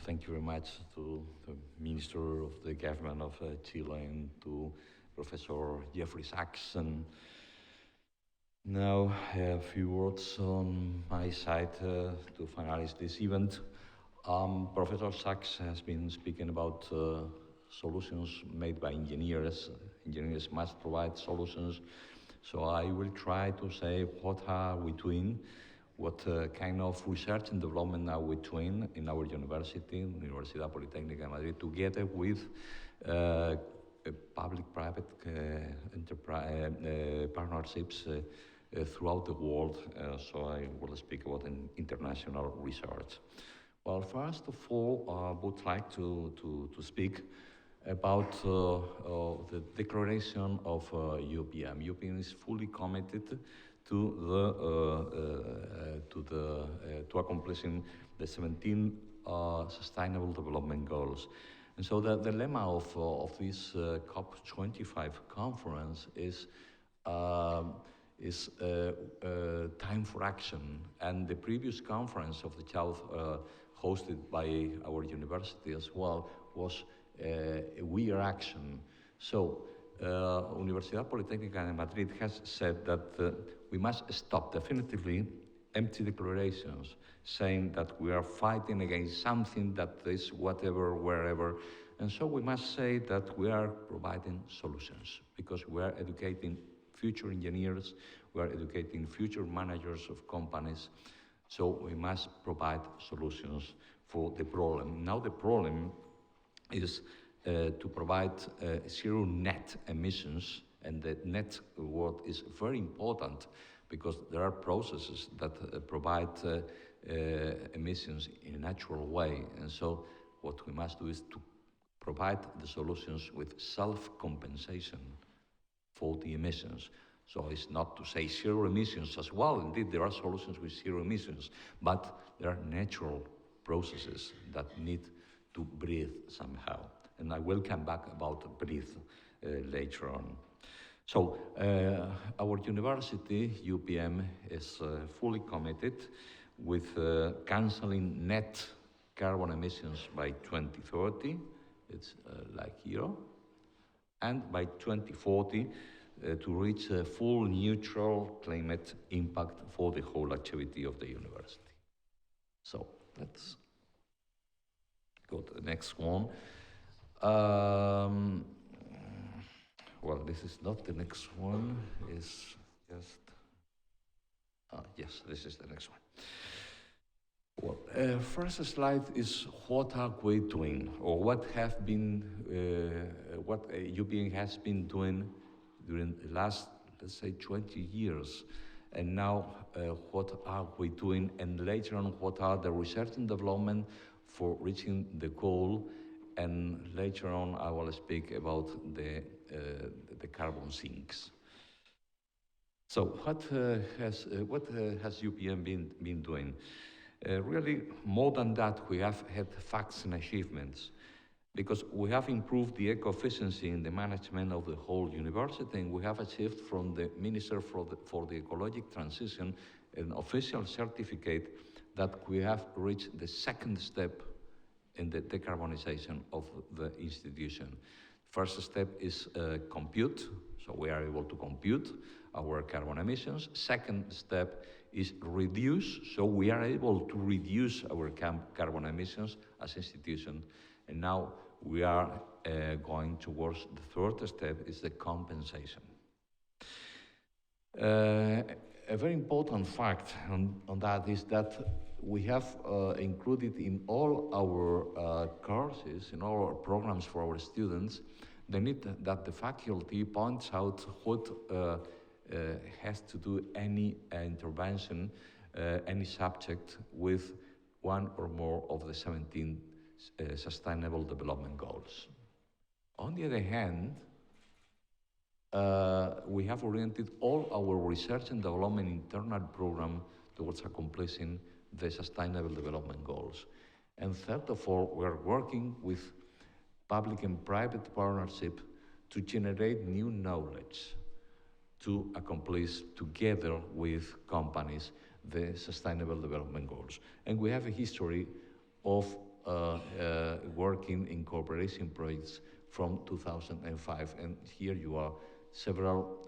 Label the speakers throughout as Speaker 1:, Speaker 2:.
Speaker 1: thank you very much to the Minister of the Government of Chile and to Professor Jeffrey Sachs. And now a few words on my side to finalize this event. Professor Sachs has been speaking about solutions made by engineers. Engineers must provide solutions. So I will try to say what are we doing, what kind of research and development are we doing in our university, Universidad, Politécnica, Madrid, together with public-private partnerships throughout the world. So I will speak about an international research. Well, first of all, I would like to speak about the declaration of UPM. UPM is fully committed to accomplishing the 17 Sustainable Development Goals. And so the dilemma of this COP25 conference is time for action. And the previous conference of the South, hosted by our university as well, was We Are Action. So Universidad Politécnica de Madrid has said that we must stop definitively empty declarations saying that we are fighting against something that is whatever, wherever. And so we must say that we are providing solutions because we are educating future engineers, we are educating future managers of companies. So we must provide solutions for the problem. Now the problem is to provide zero net emissions, and the net word is very important because there are processes that provide emissions in a natural way. And so what we must do is to provide the solutions with self-compensation for the emissions. So it's not to say zero emissions as well. Indeed, there are solutions with zero emissions, but there are natural processes that need to breathe somehow. And I will come back about breathe later on. So our university, UPM, is fully committed with canceling net carbon emissions by 2030. It's like here. And by 2040, to reach a full neutral climate impact for the whole activity of the university. So let's go to the next one. Well, this is not the next one. It's just yes, this is the next one. Well, first slide is what are we doing, or what have been, what UPM has been doing during the last, let's say, 20 years. And now, what are we doing? And later on, what are the research and development for reaching the goal? And later on, I will speak about the carbon sinks. So what has UPM been doing? Really, more than that, we have had facts and achievements, because we have improved the eco-efficiency in the management of the whole university, and we have achieved from the Minister for the Ecologic Transition an official certificate that we have reached the second step in the decarbonization of the institution. First step is compute, so we are able to compute our carbon emissions. Second step is reduce, so we are able to reduce our carbon emissions as institution. And now we are going towards the third step, is the compensation. A very important fact on that is that we have included in all our courses, in all our programs for our students, the need that the faculty points out what has to do any intervention, any subject with one or more of the 17 Sustainable Development Goals. On the other hand, we have oriented all our research and development internal program towards accomplishing the Sustainable Development Goals. And third of all, we are working with public and private partnership to generate new knowledge to accomplish together with companies the Sustainable Development Goals. And we have a history of working in cooperation projects from 2005. And here you are, several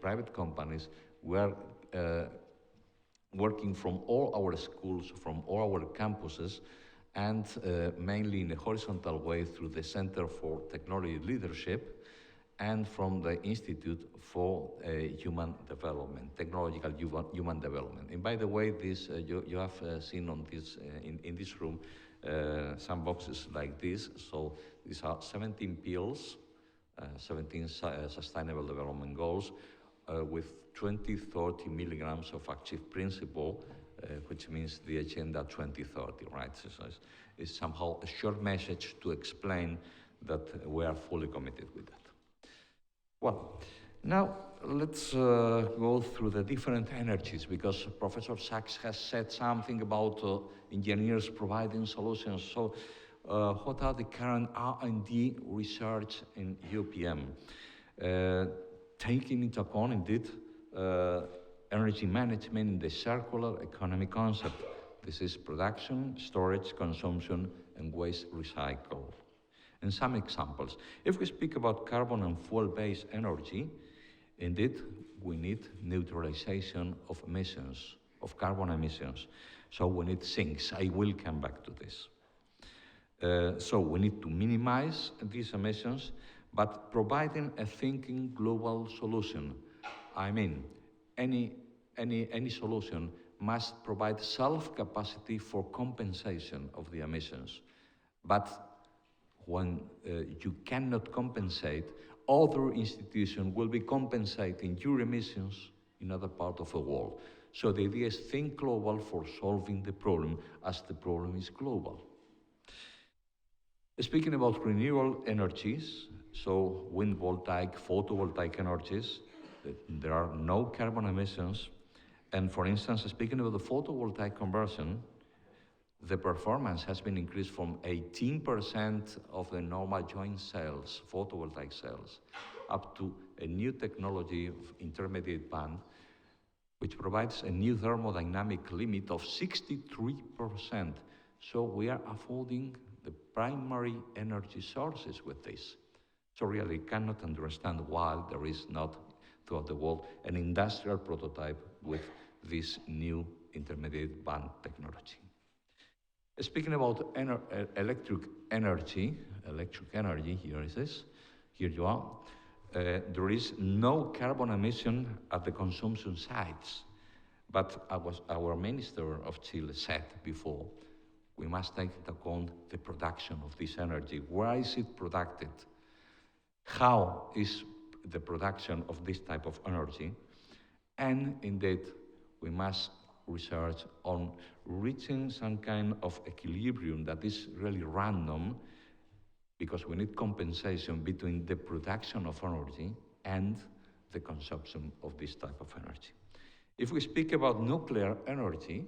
Speaker 1: private companies were working from all our schools, from all our campuses, and mainly in a horizontal way through the Center for Technology Leadership and from the Institute for Human Development, Technological Human Development. And by the way, this you have seen on this in this room some boxes like this. So these are 17 pills, 17 Sustainable Development Goals, with 20-30 milligrams of active principle, which means the Agenda 2030, right? So it's somehow a short message to explain that we are fully committed with that. Well, now let's go through the different energies, because Professor Sachs has said something about engineers providing solutions. So what are the current R&D research in UPM? Taking into account, indeed, energy management in the circular economy concept. This is production, storage, consumption, and waste recycle. And some examples. If we speak about carbon and fuel-based energy, indeed, we need neutralization of emissions, of carbon emissions. So we need sinks. I will come back to this. So we need to minimize these emissions, but providing a thinking global solution. I mean, any solution must provide self-capacity for compensation of the emissions. But when you cannot compensate, other institutions will be compensating your emissions in other parts of the world. So the idea is think global for solving the problem, as the problem is global. Speaking about renewable energies, so wind voltaic, photovoltaic energies, there are no carbon emissions. And for instance, speaking about the photovoltaic conversion, the performance has been increased from 18% of the normal joint cells, photovoltaic cells, up to a new technology of intermediate band, which provides a new thermodynamic limit of 63%. So we are affording the primary energy sources with this. So really cannot understand why there is not throughout the world an industrial prototype with this new intermediate band technology. Speaking about electric energy, here it is, here you are. There is no carbon emission at the consumption sites, but our Minister of Chile said before, we must take into account the production of this energy. Where is it produced? How is the production of this type of energy? And indeed, we must research on reaching some kind of equilibrium that is really random, because we need compensation between the production of energy and the consumption of this type of energy. If we speak about nuclear energy,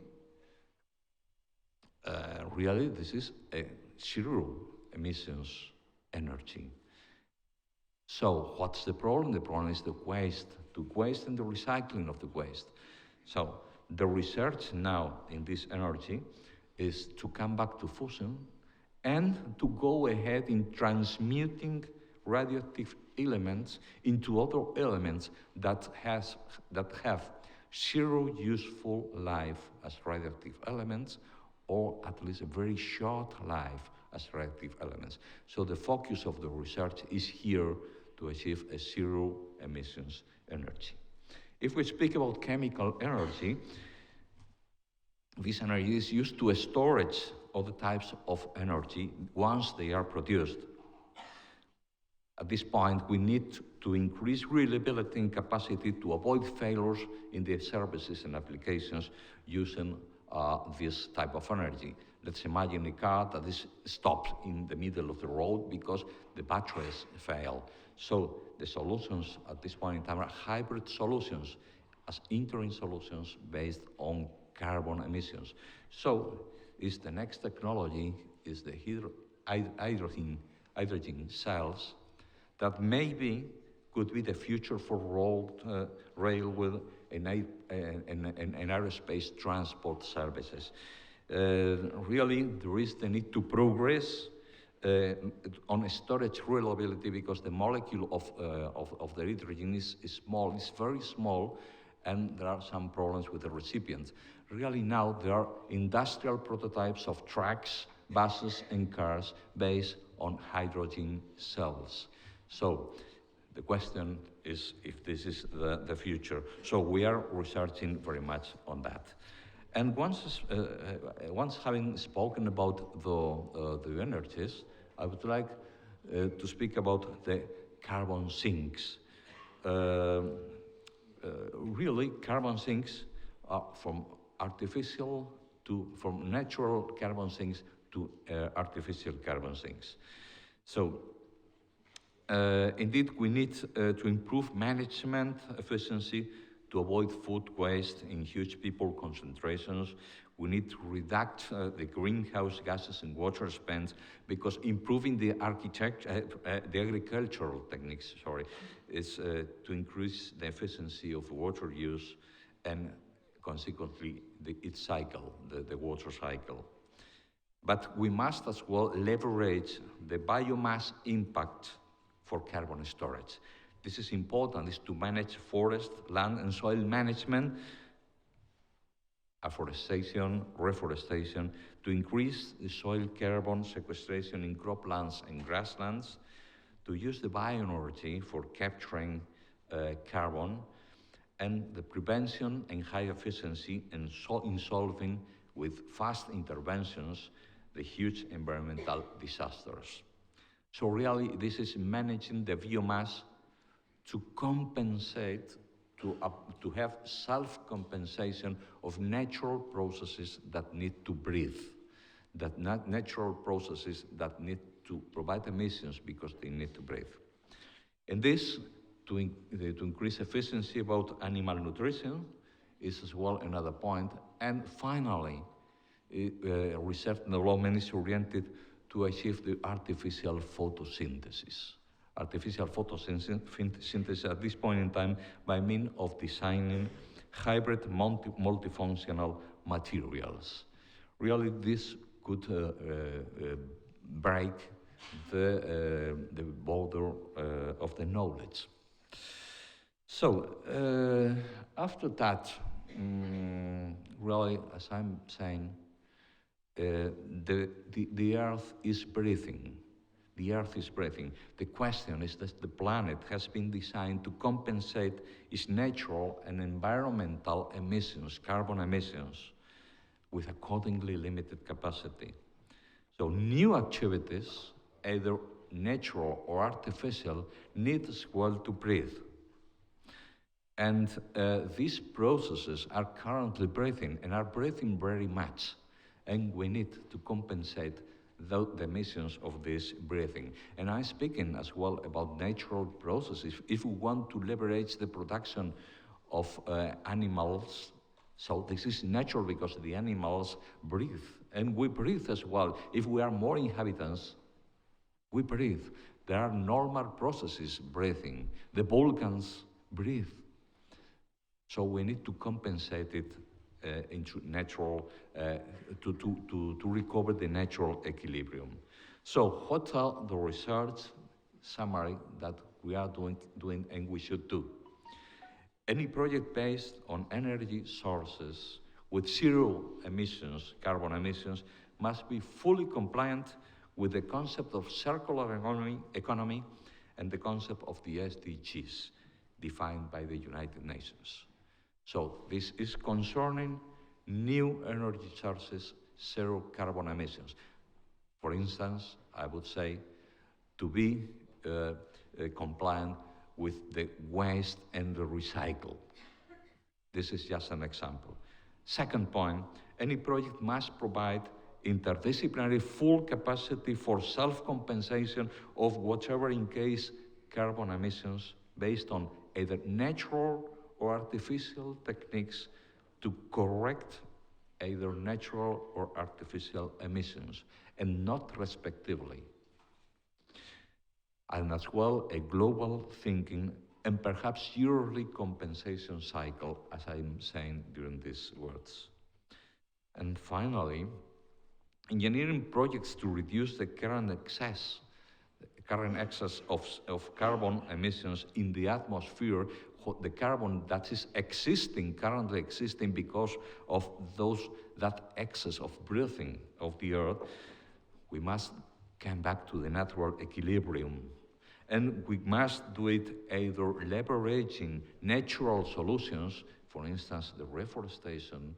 Speaker 1: really this is a zero emissions energy. So what's the problem? The problem is the waste and the recycling of the waste. So the research now in this energy is to come back to fusion and to go ahead in transmuting radioactive elements into other elements that have zero useful life as radioactive elements, or at least a very short life as radioactive elements. So the focus of the research is here to achieve a zero emissions energy. If we speak about chemical energy, this energy is used to storage other types of energy once they are produced. At this point, we need to increase reliability and capacity to avoid failures in the services and applications using this type of energy. Let's imagine a car that is stopped in the middle of the road because the batteries fail. So the solutions at this point in time are hybrid solutions, as interim solutions based on carbon emissions. So is the next technology is the hydrogen cells that maybe could be the future for railway and aerospace transport services. Really, there is the need to progress on storage reliability because the molecule of the hydrogen is small, it's very small, and there are some problems with the recipient. Really now there are industrial prototypes of trucks, buses and cars based on hydrogen cells. So the question is if this is the future. So we are researching very much on that. And once having spoken about the energies, I would like to speak about the carbon sinks. Really, carbon sinks are from natural carbon sinks to artificial carbon sinks. So, indeed, we need to improve management efficiency to avoid food waste in huge people concentrations. We need to reduce the greenhouse gases and water spent because improving the the agricultural techniques, is to increase the efficiency of water use and consequently its cycle, the water cycle. But we must as well leverage the biomass impact for carbon storage. This is important, is to manage forest, land and soil management, afforestation, reforestation, to increase the soil carbon sequestration in croplands and grasslands, to use the bioenergy for capturing carbon, and the prevention and high efficiency in solving with fast interventions the huge environmental disasters. So really, this is managing the biomass to compensate, to have self-compensation of natural processes that need to breathe, natural processes that need to provide emissions because they need to breathe. And this, to increase efficiency about animal nutrition, is as well another point. And finally, research in development is oriented to achieve the artificial photosynthesis. Artificial photosynthesis at this point in time by means of designing hybrid multifunctional materials. Really, this could break the border of the knowledge. So, after that, really, as I'm saying, the Earth is breathing. The Earth is breathing. The question is that the planet has been designed to compensate its natural and environmental emissions, carbon emissions, with accordingly limited capacity. So new activities, either natural or artificial, need as well to breathe. And these processes are currently breathing and are breathing very much. And we need to compensate the emissions of this breathing. And I'm speaking as well about natural processes. If we want to leverage the production of animals, so this is natural because the animals breathe. And we breathe as well. If we are more inhabitants, we breathe. There are normal processes breathing. The volcans breathe. So we need to compensate it into natural, to recover the natural equilibrium. So what are the research summary that we are doing and we should do? Any project based on energy sources with zero emissions, carbon emissions, must be fully compliant with the concept of circular economy and the concept of the SDGs defined by the United Nations. So this is concerning new energy sources, zero carbon emissions. For instance, I would say to be compliant with the waste and the recycle. This is just an example. Second point, any project must provide interdisciplinary full capacity for self-compensation of whatever in case carbon emissions based on either natural or artificial techniques to correct either natural or artificial emissions, and not respectively. And as well, a global thinking and perhaps yearly compensation cycle, as I'm saying during these words. And finally, engineering projects to reduce the current excess of carbon emissions in the atmosphere, the carbon that is currently existing because of that excess of breathing of the Earth. We must come back to the natural equilibrium. And we must do it either leveraging natural solutions, for instance, the reforestation,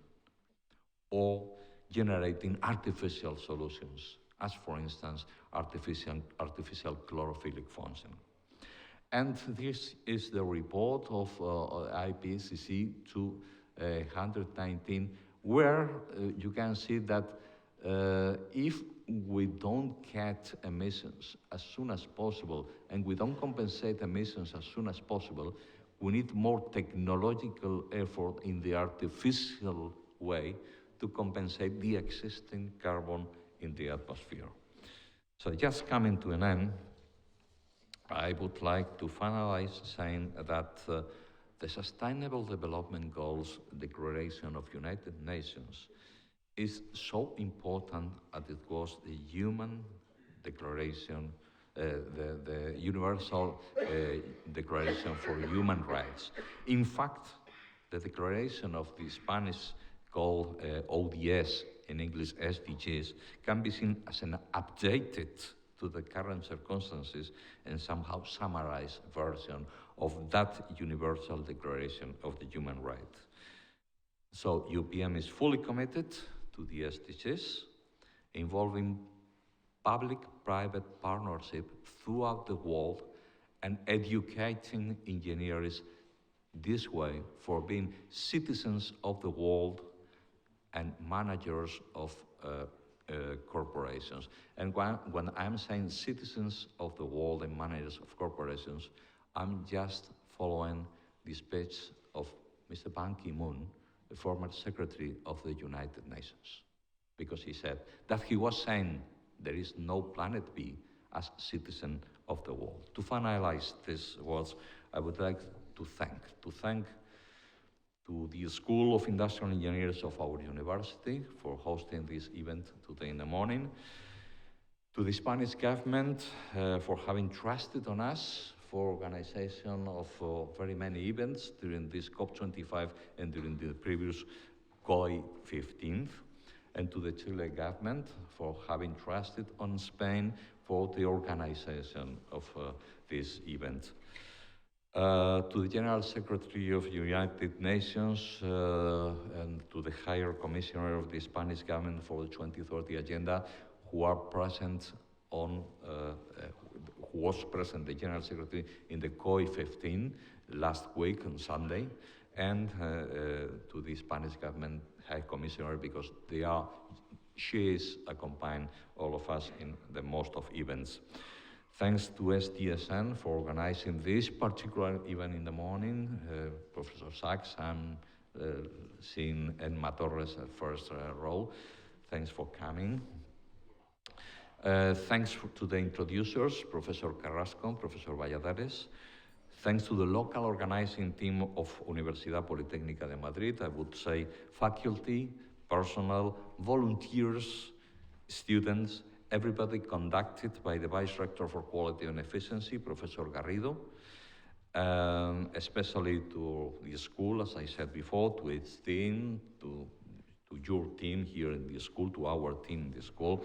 Speaker 1: or generating artificial solutions, as for instance, artificial chlorophyll function. And this is the report of IPCC 219, where you can see that if we don't cut emissions as soon as possible, and we don't compensate emissions as soon as possible, we need more technological effort in the artificial way to compensate the existing carbon in the atmosphere. So just coming to an end, I would like to finalize saying that the Sustainable Development Goals Declaration of United Nations is so important as it was the human declaration, the Universal Declaration for Human Rights. In fact, the declaration of the Spanish called ODS, in English SDGs, can be seen as an updated to the current circumstances and somehow summarized version of that Universal Declaration of the Human Rights. So UPM is fully committed to the SDGs, involving public-private partnership throughout the world and educating engineers this way for being citizens of the world and managers of corporations. And when I'm saying citizens of the world and managers of corporations, I'm just following the speech of Mr. Ban Ki-moon, the former Secretary of the United Nations, because he said that he was saying there is no planet B as citizen of the world. To finalize these words, I would like to thank to the School of Industrial Engineers of our university for hosting this event today in the morning, to the Spanish government for having trusted on us for organization of very many events during this COP25 and during the previous COI 15th, and to the Chile government for having trusted on Spain for the organization of this event. To the General Secretary of the United Nations and to the Higher Commissioner of the Spanish government for the 2030 Agenda, who are present on, who was present, the General Secretary, in the COI 15 last week on Sunday, and to the Spanish government High Commissioner, because she is accompanying all of us in the most of events. Thanks to SDSN for organizing this particular event in the morning. Professor Sachs, I'm seeing Enma Torres at first row. Thanks for coming. Thanks to the introducers, Professor Carrasco, Professor Valladares. Thanks to the local organizing team of Universidad Politécnica de Madrid, I would say faculty, personnel, volunteers, students, everybody conducted by the Vice Rector for Quality and Efficiency, Professor Garrido, especially to the school, as I said before, to its team, to your team here in the school, to our team in the school,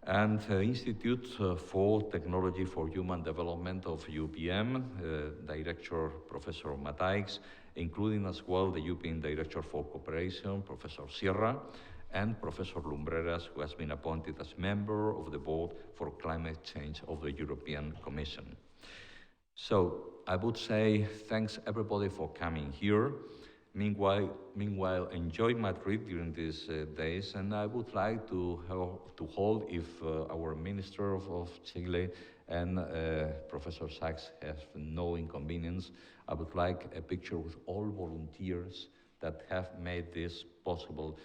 Speaker 1: and Institute for Technology for Human Development of UPM, Director Professor Mateix, including as well the European Director for Cooperation, Professor Sierra, and Professor Lumbreras, who has been appointed as member of the Board for Climate Change of the European Commission. So I would say thanks everybody for coming here. Meanwhile, enjoy Madrid during these days, and I would like to hold, if our Minister of Chile and Professor Sachs have no inconvenience, I would like a picture with all volunteers that have made this possible,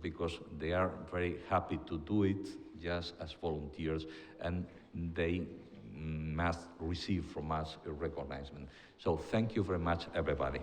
Speaker 1: because they are very happy to do it just as volunteers, and they must receive from us a recognition. So thank you very much, everybody.